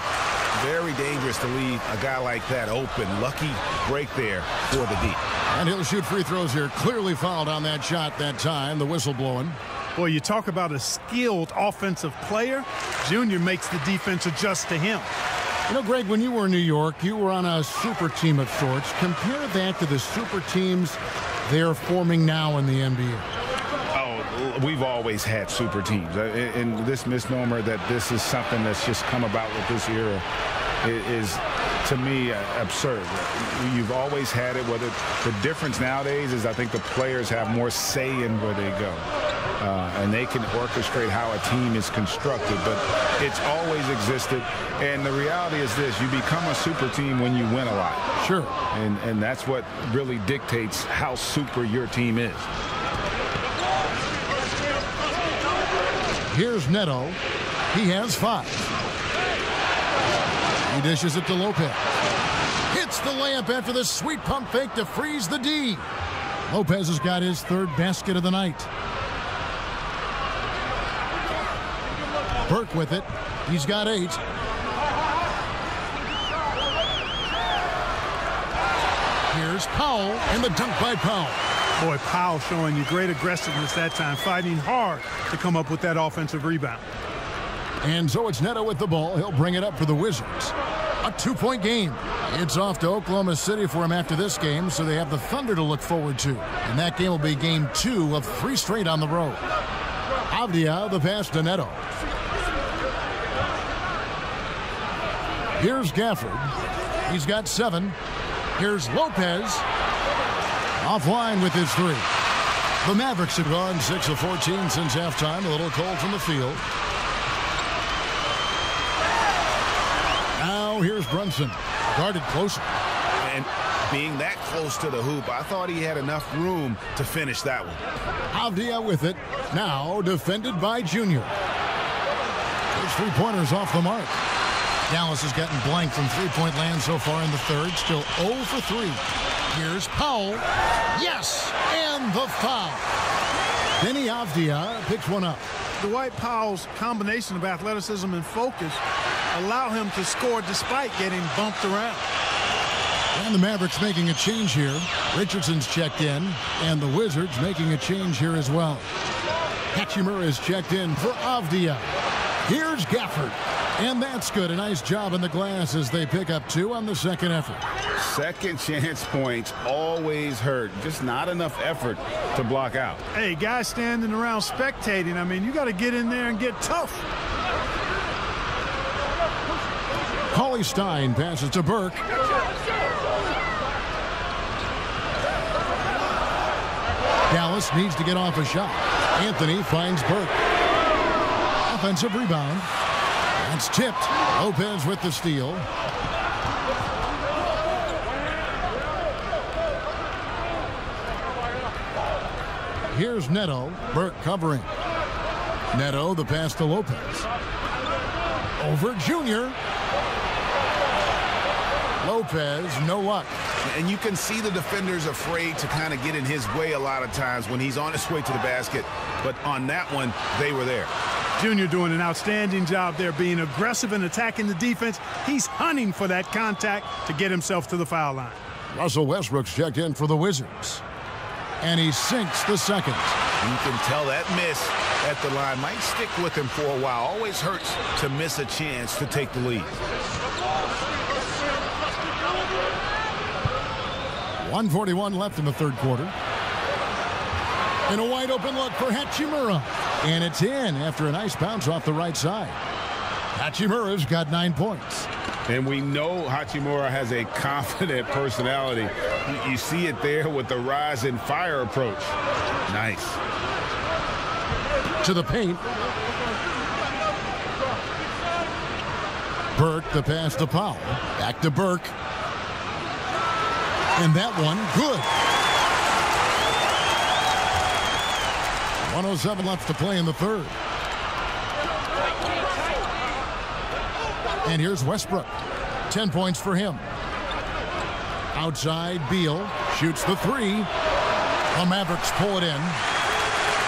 Very dangerous to leave a guy like that open. Lucky break there for the D. And he'll shoot free throws here. Clearly fouled on that shot that time. The whistle blowing. Boy, you talk about a skilled offensive player. Junior makes the defense adjust to him. You know, Greg, when you were in New York, you were on a super team of sorts. Compare that to the super teams they're forming now in the NBA. Oh, we've always had super teams. And this misnomer that this is something that's just come about with this era is, to me, absurd. You've always had it. Whether the difference nowadays is I think the players have more say in where they go. And they can orchestrate how a team is constructed, but it's always existed. And the reality is this: you become a super team when you win a lot. Sure. And that's what really dictates how super your team is. Here's Neto. He has 5. He dishes it to Lopez. Hits the layup after the sweet pump fake to freeze the D. Lopez has got his 3rd basket of the night. Burke with it. He's got 8. Here's Powell, and the dunk by Powell. Boy, Powell showing you great aggressiveness that time, fighting hard to come up with that offensive rebound. And so it's Neto with the ball. He'll bring it up for the Wizards. A 2-point game. It's off to Oklahoma City for him after this game, so they have the Thunder to look forward to. And that game will be game 2 of 3 straight on the road. Avdia, the pass to Neto. Here's Gafford. He's got 7. Here's Lopez. Offline with his 3. The Mavericks have gone 6 of 14 since halftime. A little cold from the field. Now here's Brunson. Guarded closer. And being that close to the hoop, I thought he had enough room to finish that one. Avdia with it. Now defended by Junior. Those 3-pointers off the mark. Dallas has gotten blank from 3-point land so far in the 3rd. Still 0 for 3. Here's Powell. Yes! And the foul. Denny Avdia picks one up. Dwight Powell's combination of athleticism and focus allow him to score despite getting bumped around. And the Mavericks making a change here. Richardson's checked in, and the Wizards making a change here as well. Hachimura is checked in for Avdia. Here's Gafford. And that's good. A nice job in the glass as they pick up 2 on the 2nd effort. Second chance points always hurt. Just not enough effort to block out. Hey, guys standing around spectating, I mean, you got to get in there and get tough. Cauley Stein passes to Burke. Dallas needs to get off a shot. Anthony finds Burke. Offensive rebound. That's tipped. Lopez with the steal. Here's Neto. Burke covering. Neto, the pass to Lopez. Over Junior. Lopez, no luck. And you can see the defenders afraid to kind of get in his way a lot of times when he's on his way to the basket. But on that one, they were there. Junior doing an outstanding job there, being aggressive and attacking the defense. He's hunting for that contact to get himself to the foul line. Russell Westbrook's checked in for the Wizards. And he sinks the second. You can tell that miss at the line might stick with him for a while. Always hurts to miss a chance to take the lead. 1:41 left in the third quarter. And a wide open look for Hachimura. And it's in after a nice bounce off the right side. Hachimura's got 9 points. And we know Hachimura has a confident personality. You see it there with the rise and fire approach. Nice. To the paint. Burke, the pass to Powell. Back to Burke. And that one, good. 1:07 left to play in the third. And here's Westbrook. 10 points for him. Outside, Beal shoots the three. The Mavericks pull it in.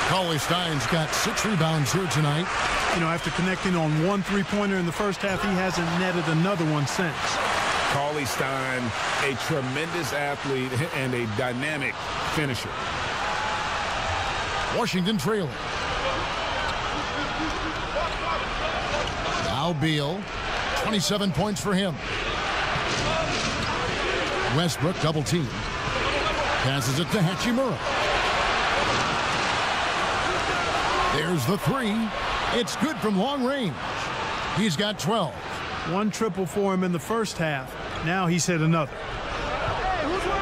Cauley-Stein's got 6 rebounds here tonight. You know, after connecting on 1 3-pointer in the first half, he hasn't netted another one since. Cauley-Stein, a tremendous athlete and a dynamic finisher. Washington trailing. Now Beal, 27 points for him. Westbrook double team. Passes it to Hachimura. There's the three. It's good from long range. He's got 12. 1 triple for him in the first half. Now he's hit another.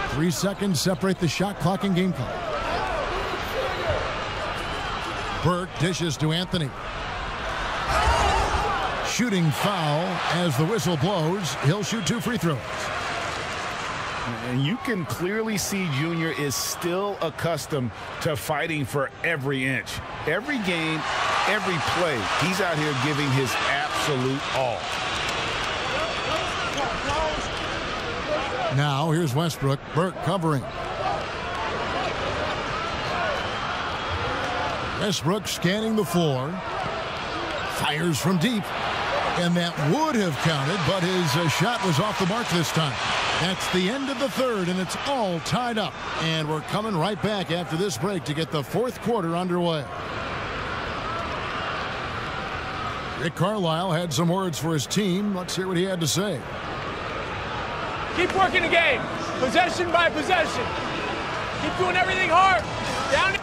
3 seconds separate the shot clock and game clock. Burke dishes to Anthony. Shooting foul as the whistle blows. He'll shoot 2 free throws. And you can clearly see Junior is still accustomed to fighting for every inch. Every game, every play, he's out here giving his absolute all. Now here's Westbrook. Burke covering. Westbrook scanning the floor. Fires from deep. And that would have counted, but his shot was off the mark this time. That's the end of the third, and it's all tied up. And we're coming right back after this break to get the fourth quarter underway. Rick Carlisle had some words for his team. Let's hear what he had to say. Keep working the game, possession by possession. Keep doing everything hard. Down.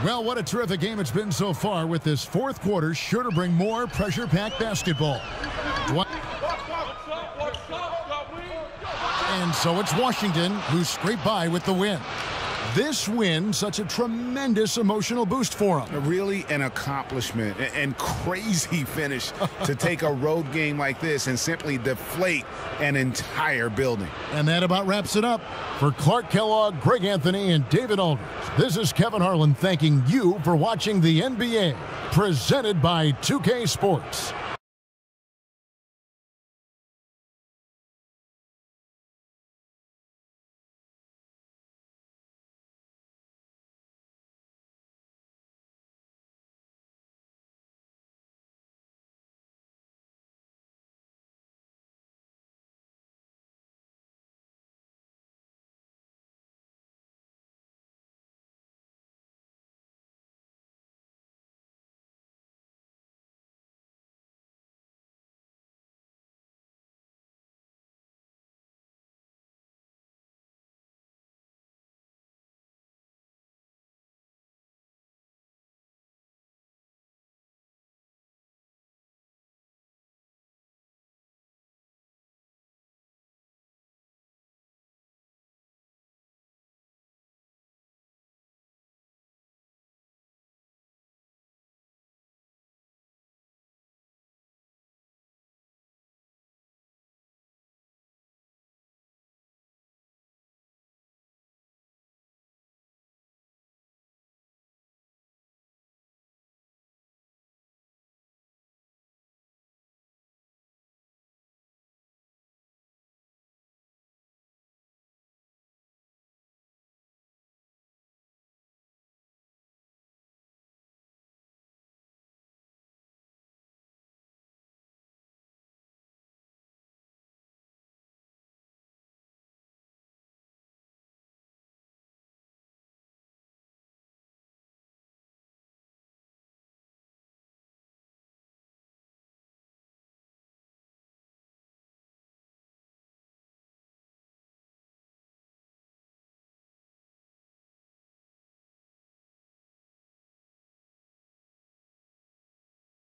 Well, what a terrific game it's been so far, with this fourth quarter sure to bring more pressure-packed basketball. And so it's Washington who scraped by with the win. This win, such a tremendous emotional boost for them. Really an accomplishment and crazy finish to take a road game like this and simply deflate an entire building. And that about wraps it up. For Clark Kellogg, Greg Anthony, and David Aldridge, this is Kevin Harlan thanking you for watching the NBA, presented by 2K Sports.